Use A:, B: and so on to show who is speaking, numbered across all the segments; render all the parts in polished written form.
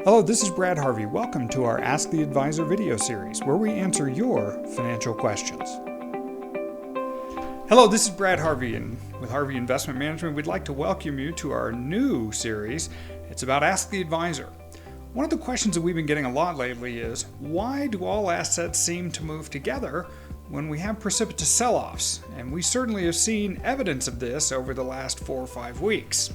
A: Hello, this is Brad Harvey. Welcome to our Ask the Advisor video series, where we answer your financial questions. Hello, this is Brad Harvey, and with Harvey Investment Management, we'd like to welcome you to our new series. It's about Ask the Advisor. One of the questions that we've been getting a lot lately is, why do all assets seem to move together when we have precipitous sell-offs? And we certainly have seen evidence of this over the last 4 or 5 weeks.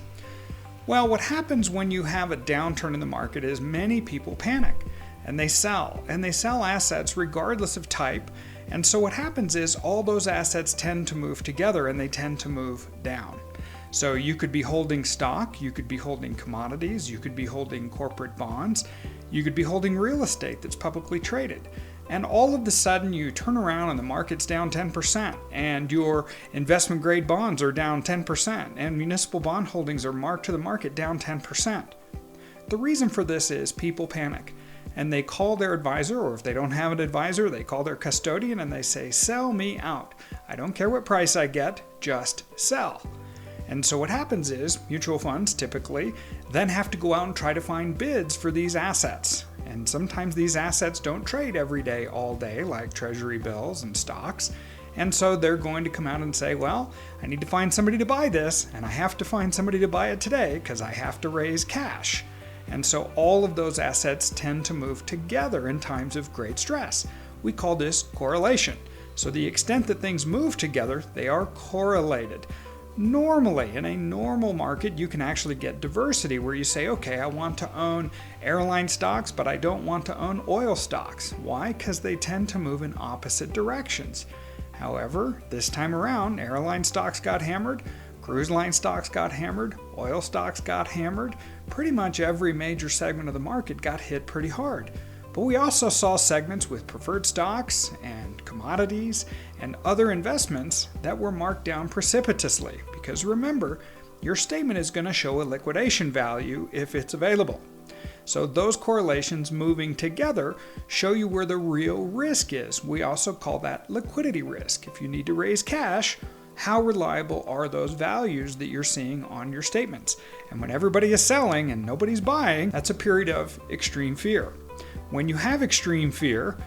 A: Well, what happens when you have a downturn in the market is many people panic and they sell assets regardless of type. And so what happens is all those assets tend to move together and they tend to move down. So you could be holding stock, you could be holding commodities, you could be holding corporate bonds, you could be holding real estate that's publicly traded. And all of a sudden you turn around and the market's down 10%, and your investment grade bonds are down 10%, and municipal bond holdings are marked to the market down 10%. The reason for this is people panic and they call their advisor, or if they don't have an advisor, they call their custodian and they say, "Sell me out. I don't care what price I get, just sell." And so what happens is mutual funds typically then have to go out and try to find bids for these assets. And sometimes these assets don't trade every day, all day, like treasury bills and stocks. And so they're going to come out and say, well, I need to find somebody to buy this, and I have to find somebody to buy it today because I have to raise cash. And so all of those assets tend to move together in times of great stress. We call this correlation. So the extent that things move together, they are correlated. Normally, in a normal market, you can actually get diversity where you say, okay, I want to own airline stocks, but I don't want to own oil stocks. Why? Because they tend to move in opposite directions. However, this time around, airline stocks got hammered, cruise line stocks got hammered, oil stocks got hammered. Pretty much every major segment of the market got hit pretty hard. But we also saw segments with preferred stocks and commodities and other investments that were marked down precipitously. Because remember, your statement is going to show a liquidation value if it's available. So those correlations moving together show you where the real risk is. We also call that liquidity risk. If you need to raise cash, how reliable are those values that you're seeing on your statements? And when everybody is selling and nobody's buying, that's a period of extreme fear. When you have extreme fear,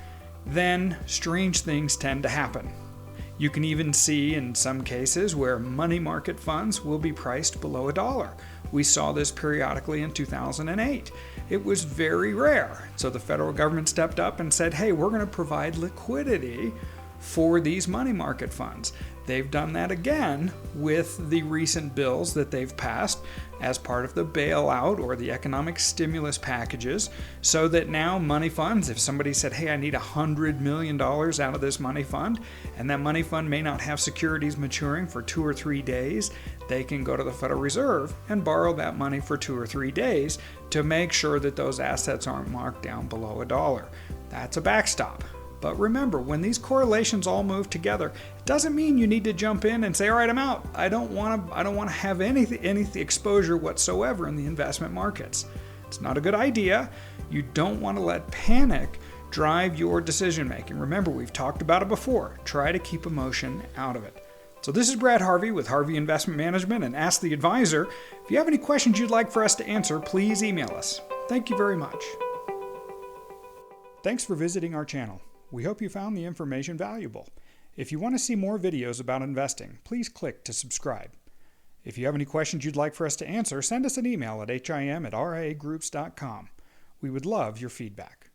A: then strange things tend to happen. You can even see in some cases where money market funds will be priced below $1. We saw this periodically in 2008. It was very rare. So the federal government stepped up and said, hey, we're going to provide liquidity for these money market funds. They've done that again with the recent bills that they've passed as part of the bailout or the economic stimulus packages, so that now money funds, if somebody said, hey, I need $100 million out of this money fund, and that money fund may not have securities maturing for 2 or 3 days, they can go to the Federal Reserve and borrow that money for 2 or 3 days to make sure that those assets aren't marked down below $1. That's a backstop. But remember, when these correlations all move together, it doesn't mean you need to jump in and say, all right, I'm out. I don't want to have any exposure whatsoever in the investment markets. It's not a good idea. You don't want to let panic drive your decision making. Remember, we've talked about it before. Try to keep emotion out of it. So this is Brad Harvey with Harvey Investment Management and Ask the Advisor. If you have any questions you'd like for us to answer, please email us. Thank you very much. Thanks for visiting our channel. We hope you found the information valuable. If you want to see more videos about investing, please click to subscribe. If you have any questions you'd like for us to answer, send us an email at him@riagroups.com. We would love your feedback.